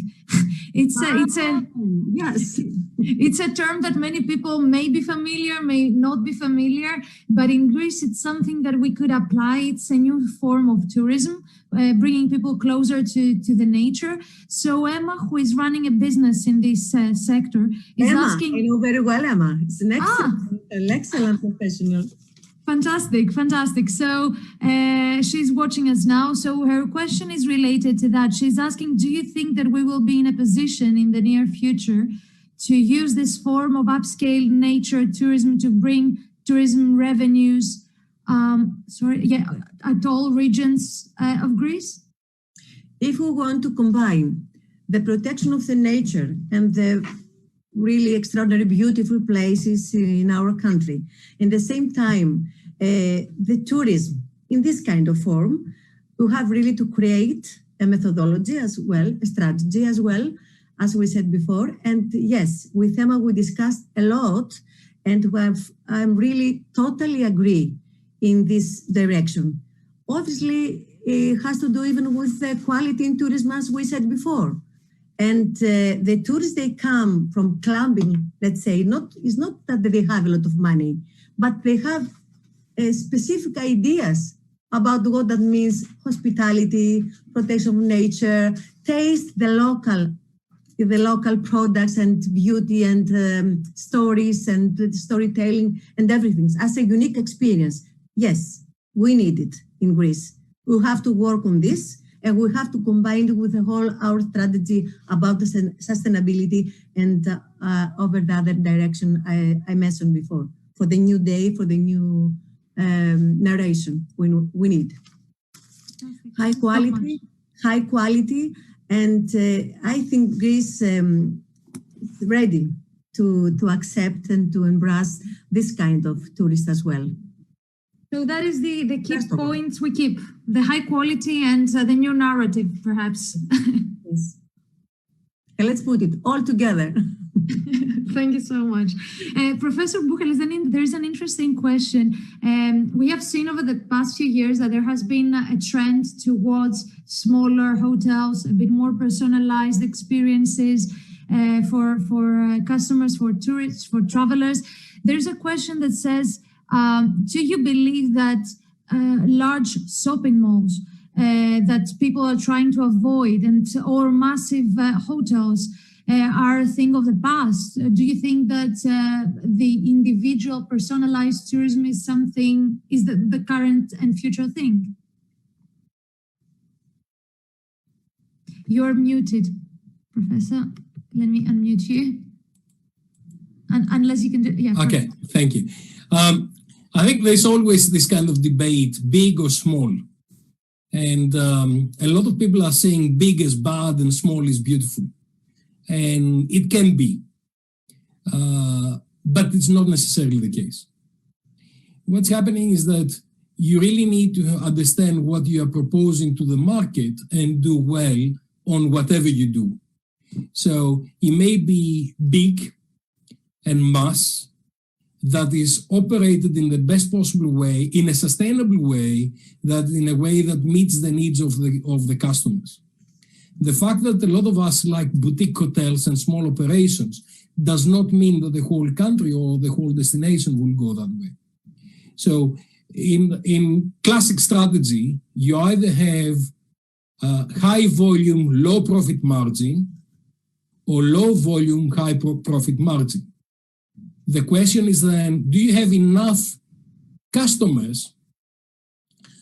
Yes. It's a term that many people may be familiar, may not be familiar, but in Greece, it's something that we could apply. It's a new form of tourism, bringing people closer to the nature. So Emma, who is running a business in this sector, is asking... I know very well, Emma. It's an excellent professional. Fantastic. So she's watching us now. So her question is related to that. She's asking, do you think that we will be in a position in the near future to use this form of upscale nature tourism to bring tourism revenues at all regions of Greece? If we want to combine the protection of the nature and the really extraordinary, beautiful places in our country, in the same time, the tourism in this kind of form, we have really to create a methodology as well, a strategy as well, as we said before. And yes, with Emma, we discussed a lot, and I'm really totally agree in this direction. Obviously, it has to do even with the quality in tourism, as we said before. And the tourists, they come from climbing, let's say, it's not that they have a lot of money, but they have specific ideas about what that means: hospitality, protection of nature, taste the local products and beauty and stories and storytelling and everything as a unique experience. Yes, we need it in Greece. We have to work on this, and we have to combine it with our strategy about the sustainability and over the other direction I mentioned before, for the new day, for the new narration we need. High quality, and I think Greece is ready to accept and to embrace this kind of tourist as well. So that is the key points we keep: the high quality and the new narrative, perhaps. Yes. And let's put it all together. Thank you so much. Professor Buhalis, there's an interesting question. We have seen over the past few years that there has been a trend towards smaller hotels, a bit more personalized experiences for customers, for tourists, for travelers. There's a question that says, do you believe that large shopping malls that people are trying to avoid or massive hotels are a thing of the past? Do you think that the individual personalized tourism is the current and future thing? You're muted, Professor. Let me unmute you. Unless you can do, yeah. Okay, thank you. I think there's always this kind of debate, big or small. And a lot of people are saying big is bad and small is beautiful. And it can be, but it's not necessarily the case. What's happening is that you really need to understand what you are proposing to the market and do well on whatever you do. So it may be big and mass, that is operated in the best possible way, in a sustainable way, that in a way that meets the needs of the customers. The fact that a lot of us like boutique hotels and small operations does not mean that the whole country or the whole destination will go that way. So in classic strategy, you either have high volume, low profit margin, or low volume, high profit margin. The question is then, do you have enough customers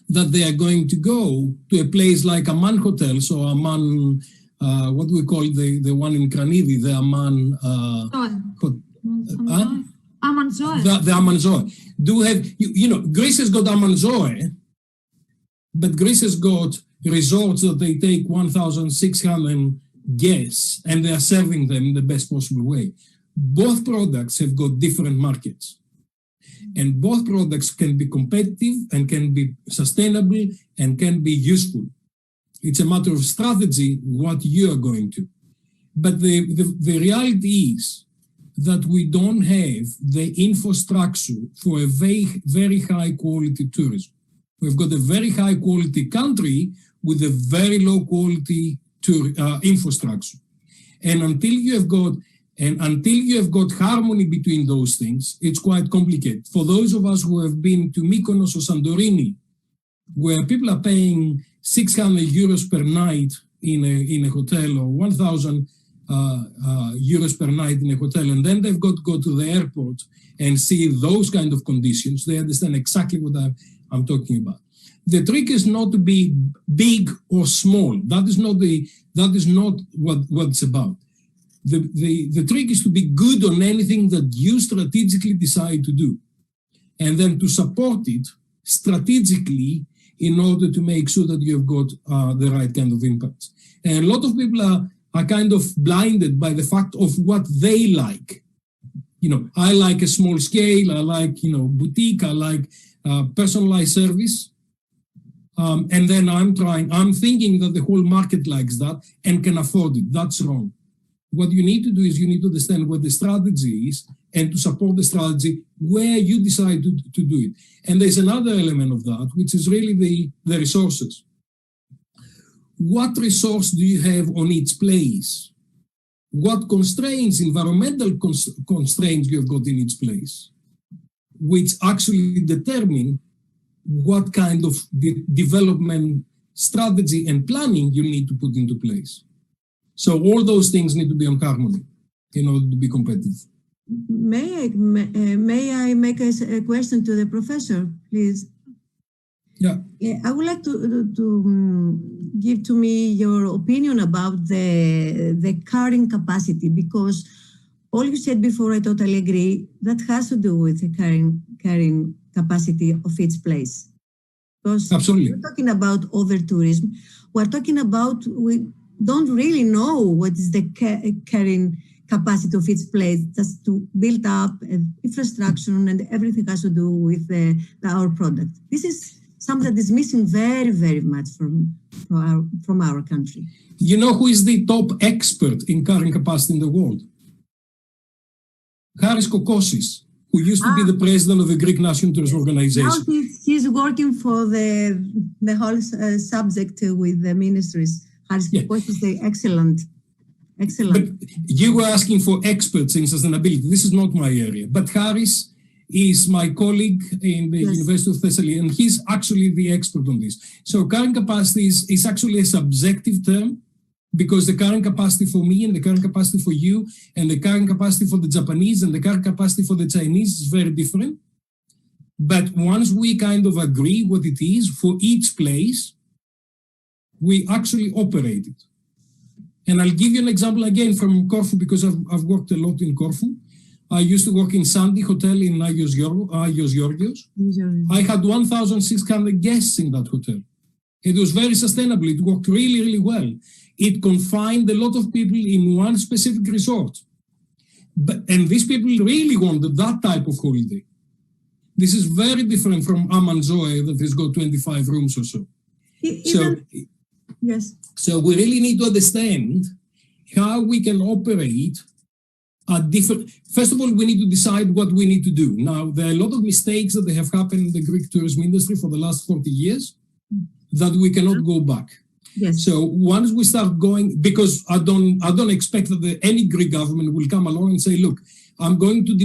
that they are going to go to a place like Aman Hotels or Aman, what we call the one in Kranidi, the Aman... Amanzoe. The Amanzoe. Do have, Greece has got Amanzoe, but Greece has got resorts that they take 1,600 guests and they are serving them in the best possible way. Both products have got different markets, and both products can be competitive and can be sustainable and can be useful. It's a matter of strategy, what you are going to. But the reality is that we don't have the infrastructure for a very, very high quality tourism. We've got a very high quality country with a very low quality infrastructure. And until you have got harmony between those things, it's quite complicated. For those of us who have been to Mykonos or Santorini, where people are paying 600 euros per night in a hotel, or 1,000 euros per night in a hotel, and then they've got to go to the airport and see those kind of conditions, they understand exactly what I'm talking about. The trick is not to be big or small. That is not what it's about. the trick is to be good on anything that you strategically decide to do, and then to support it strategically in order to make sure that you've got the right kind of impact. And a lot of people are kind of blinded by the fact of what they like. I like a small scale, I like, boutique, I like personalized service. And then I'm thinking that the whole market likes that and can afford it. That's wrong. What you need to do is you need to understand what the strategy is and to support the strategy where you decide to do it. And there's another element of that, which is really the resources. What resource do you have on each place? What constraints, environmental constraints you have got in each place, which actually determine what kind of development strategy and planning you need to put into place. So all those things need to be on harmony in order to be competitive. May I make a question to the professor, please? Yeah. I would like to give to me your opinion about the carrying capacity, because all you said before, I totally agree, that has to do with the carrying capacity of each place. Because absolutely, we're talking about over-tourism. We're talking about, we don't really know what is the carrying capacity of each place, just to build up infrastructure, and everything has to do with our product. This is something that is missing very, very much from our country. You know who is the top expert in carrying capacity in the world? Haris Kokosis, who used to be the president of the Greek National Tourism Organization. Now he's working for the whole subject with the ministries. Haris Kokosis is excellent. But you were asking for experts in sustainability. This is not my area. But Haris is my colleague in the University of Thessaly, and he's actually the expert on this. So carrying capacity is actually a subjective term, because the carrying capacity for me and the carrying capacity for you and the carrying capacity for the Japanese and the carrying capacity for the Chinese is very different. But once we kind of agree what it is for each place, we actually operate it. And I'll give you an example again from Corfu, because I've worked a lot in Corfu. I used to work in Sandy Hotel in Agios Georgios. I had 1,600 guests in that hotel. It was very sustainable. It worked really, really well. It confined a lot of people in one specific resort. And these people really wanted that type of holiday. This is very different from Amanzoe that has got 25 rooms or so. So we really need to understand how we can operate at different. First of all, we need to decide what we need to do. Now, there are a lot of mistakes that have happened in the Greek tourism industry for the last 40 years that we cannot go back. Yes. So once we start going, because I don't expect that any Greek government will come along and say, look, I'm going to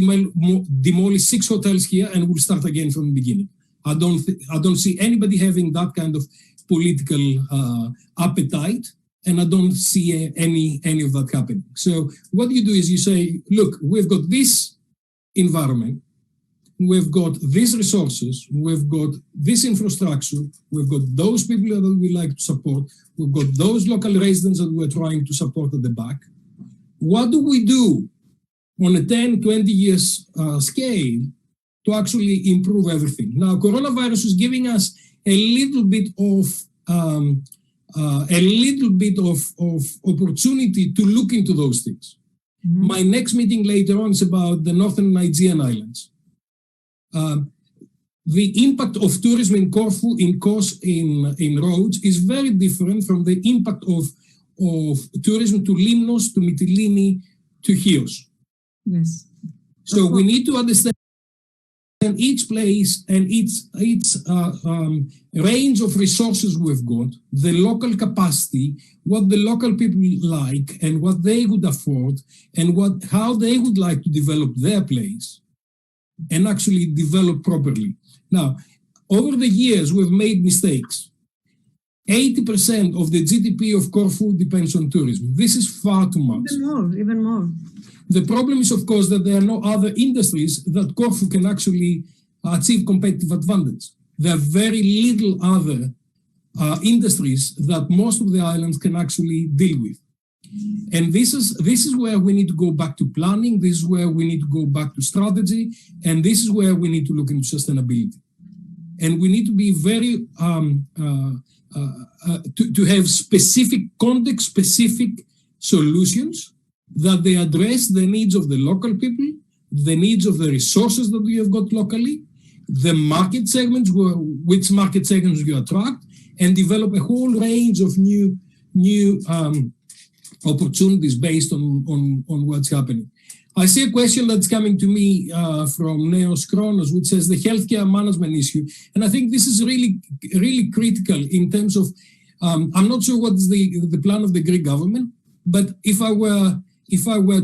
demolish 6 hotels here and we'll start again from the beginning. I don't see anybody having that kind of political appetite, and I don't see any of that happening. So what you do is you say, look, we've got this environment, we've got these resources, we've got this infrastructure, we've got those people that we like to support, we've got those local residents that we're trying to support at the back. What do we do on a 10, 20 years scale to actually improve everything? Now, coronavirus is giving us a little bit of opportunity to look into those things. Mm-hmm. My next meeting later on is about the Northern Aegean Islands. The impact of tourism in Corfu, in Rhodes, is very different from the impact of tourism to Limnos, to Mytilene, to Chios. Yes. So we need to understand each place and its range of resources we've got, the local capacity, what the local people like and what they would afford, and how they would like to develop their place and actually develop properly. Now, over the years, we've made mistakes. 80% of the GDP of Corfu depends on tourism. This is far too much. Even more. The problem is, of course, that there are no other industries that Corfu can actually achieve competitive advantage. There are very little other industries that most of the islands can actually deal with. And this is where we need to go back to planning. This is where we need to go back to strategy, and this is where we need to look into sustainability. And we need to be very to have specific context, specific solutions that they address the needs of the local people, the needs of the resources that we have got locally, the market segments, which market segments you attract, and develop a whole range of new opportunities based on what's happening. I see a question that's coming to me from Neos Kronos, which says the healthcare management issue. And I think this is really, really critical in terms of, I'm not sure what's the plan of the Greek government, but if I were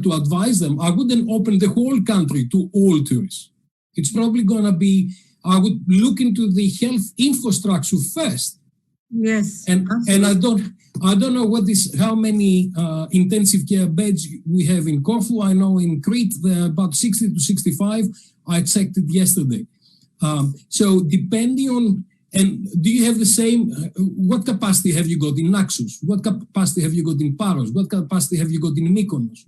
to advise them, I wouldn't open the whole country to all tourists. It's probably going to be, I would look into the health infrastructure first. Yes. And I don't know how many intensive care beds we have in Corfu. I know in Crete there are about 60 to 65. I checked it yesterday. So depending on, and do you have the same, what capacity have you got in Naxos? What capacity have you got in Paros? What capacity have you got in Mykonos?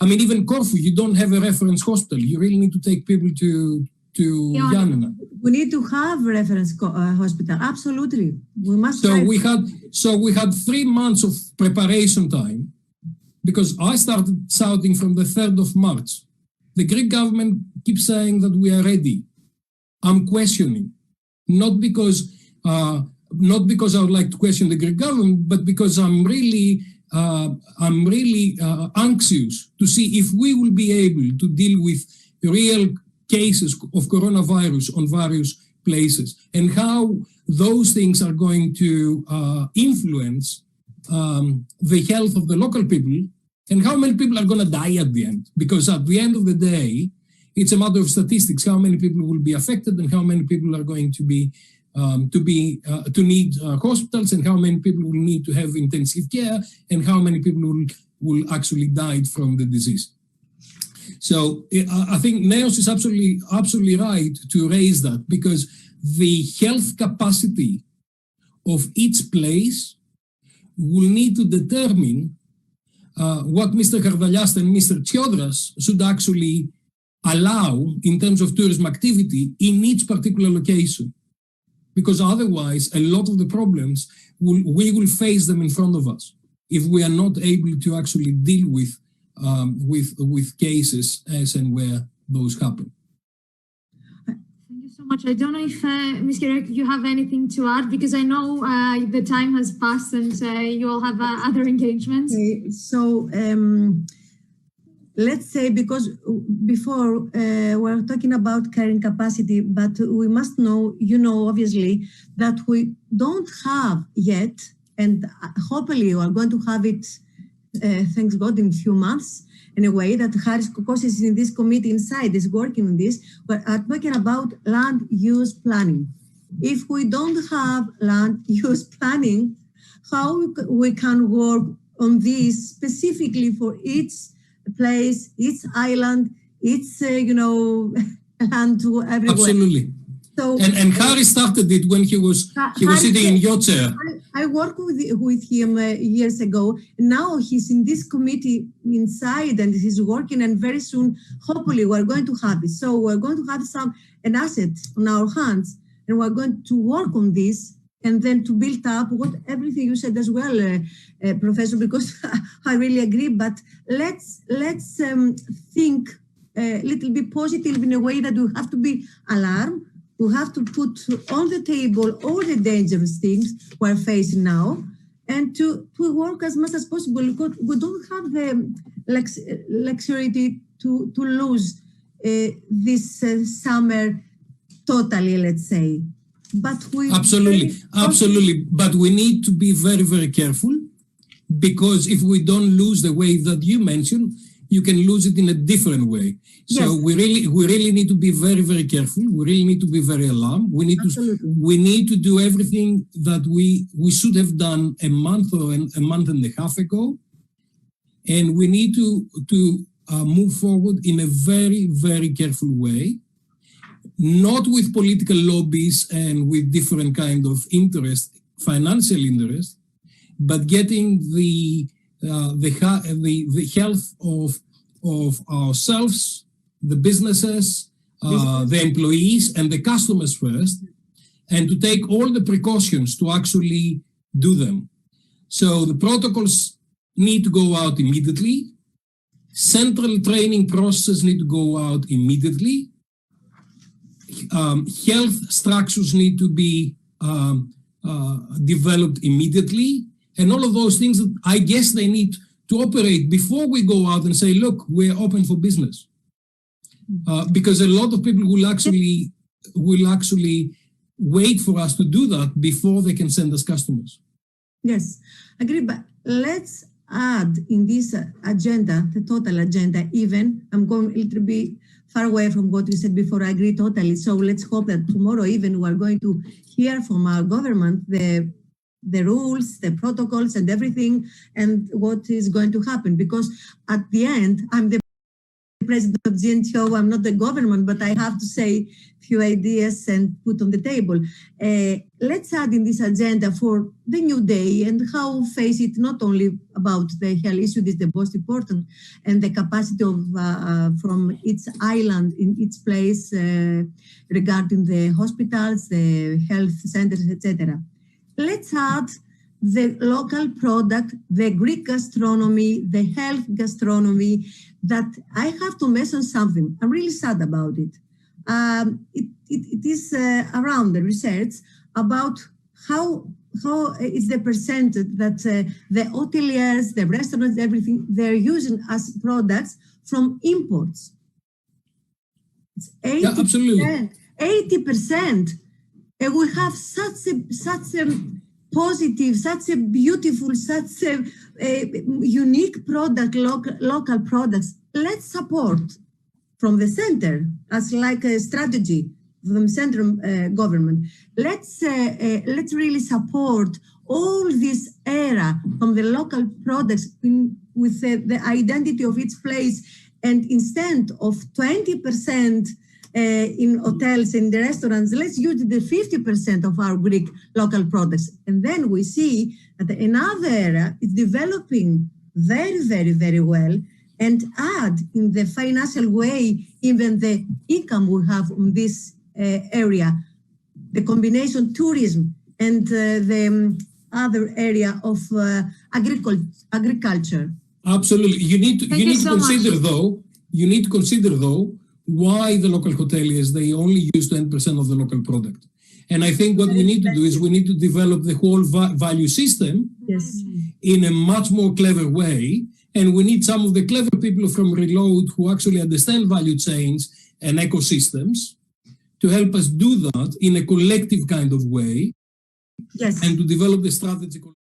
Even Corfu, you don't have a reference hospital. You really need to take people to Yanina. We need to have reference hospital. Absolutely, we must. So we had 3 months of preparation time, because I started shouting from the 3rd of March. The Greek government keeps saying that we are ready. I'm questioning, not because I would like to question the Greek government, but because I'm really anxious to see if we will be able to deal with real cases of coronavirus on various places, and how those things are going to influence the health of the local people, and how many people are going to die at the end. Because at the end of the day, it's a matter of statistics, how many people will be affected and how many people are going to be to need hospitals, and how many people will need to have intensive care, and how many people will actually die from the disease. So I think Neos is absolutely right to raise that, because the health capacity of each place will need to determine what Mr. Kardalias and Mr. Tsiodras should actually allow in terms of tourism activity in each particular location. Because otherwise, a lot of the problems, we will face them in front of us if we are not able to actually deal with cases as and where those happen. Thank you so much. I don't know if Ms. Gerekou, you have anything to add, because I know the time has passed and you all have other engagements. Okay, so let's say, because before we're talking about carrying capacity, but we must know, obviously, that we don't have yet, and hopefully we are going to have it, thanks God, in a few months, in a way that Haris Kokos is in this committee inside, is working on this, but are talking about land use planning. If we don't have land use planning, how we can work on this specifically for each place, each island, each, land to everywhere. Absolutely. So, and Harry started it when he was sitting in your chair. I worked with him years ago. Now he's in this committee inside, and he's working. And very soon, hopefully, we're going to have it. So we're going to have an asset on our hands, and we're going to work on this, and then to build up everything you said as well, Professor. Because I really agree. But let's think a little bit positive in a way that we have to be alarmed. We have to put on the table all the dangerous things we're facing now, and to work as much as possible, because we don't have the luxury to lose this summer totally, let's say. But absolutely. But we need to be very, very careful, because if we don't lose the way that you mentioned, you can lose it in a different way. So yes. we really need to be very, very careful. We really need to be very alarmed. We need to do everything that we should have done a month or a month and a half ago, and we need to move forward in a very, very careful way, not with political lobbies and with different kind of interest, financial interest, but getting the the health of ourselves, the businesses, the employees, and the customers first, and to take all the precautions to actually do them. So the protocols need to go out immediately. Central training processes need to go out immediately. Health structures need to be developed immediately. And all of those things, that I guess they need to operate before we go out and say, look, we're open for business. Because a lot of people will actually wait for us to do that before they can send us customers. Yes, agree. But let's add in this agenda, the total agenda, even, I'm going a little bit far away from what you said before, I agree totally. So let's hope that tomorrow even we are going to hear from our government the rules, the protocols and everything, and what is going to happen. Because at the end, I'm the president of GNTO, I'm not the government, but I have to say a few ideas and put on the table. Let's add in this agenda for the new day and how face it not only about the health issue, this is the most important, and the capacity of from its island in its place regarding the hospitals, the health centers, etc. Let's add the local product, the Greek gastronomy, the health gastronomy, that I have to mention something. I'm really sad about it. It is around the research about how is the percentage that the hoteliers, the restaurants, everything, they're using as products from imports. It's 80%. Yeah, absolutely. 80%. And we have such a positive, such a beautiful, such a unique product, local products. Let's support from the center as like a strategy from central government. Let's really support all this era from the local products with the identity of each place. And instead of 20% in hotels and the restaurants, let's use the 50% of our Greek local products. And then we see that another era is developing very, very, very well, and add in the financial way even the income we have in this area, the combination tourism and the other area of agriculture. Absolutely. You need to consider though why the local hoteliers, they only use 10% of the local product. And I think what we need to do is we need to develop the whole value system in a much more clever way. And we need some of the clever people from Reload who actually understand value chains and ecosystems to help us do that in a collective kind of way. Yes. And to develop the strategy.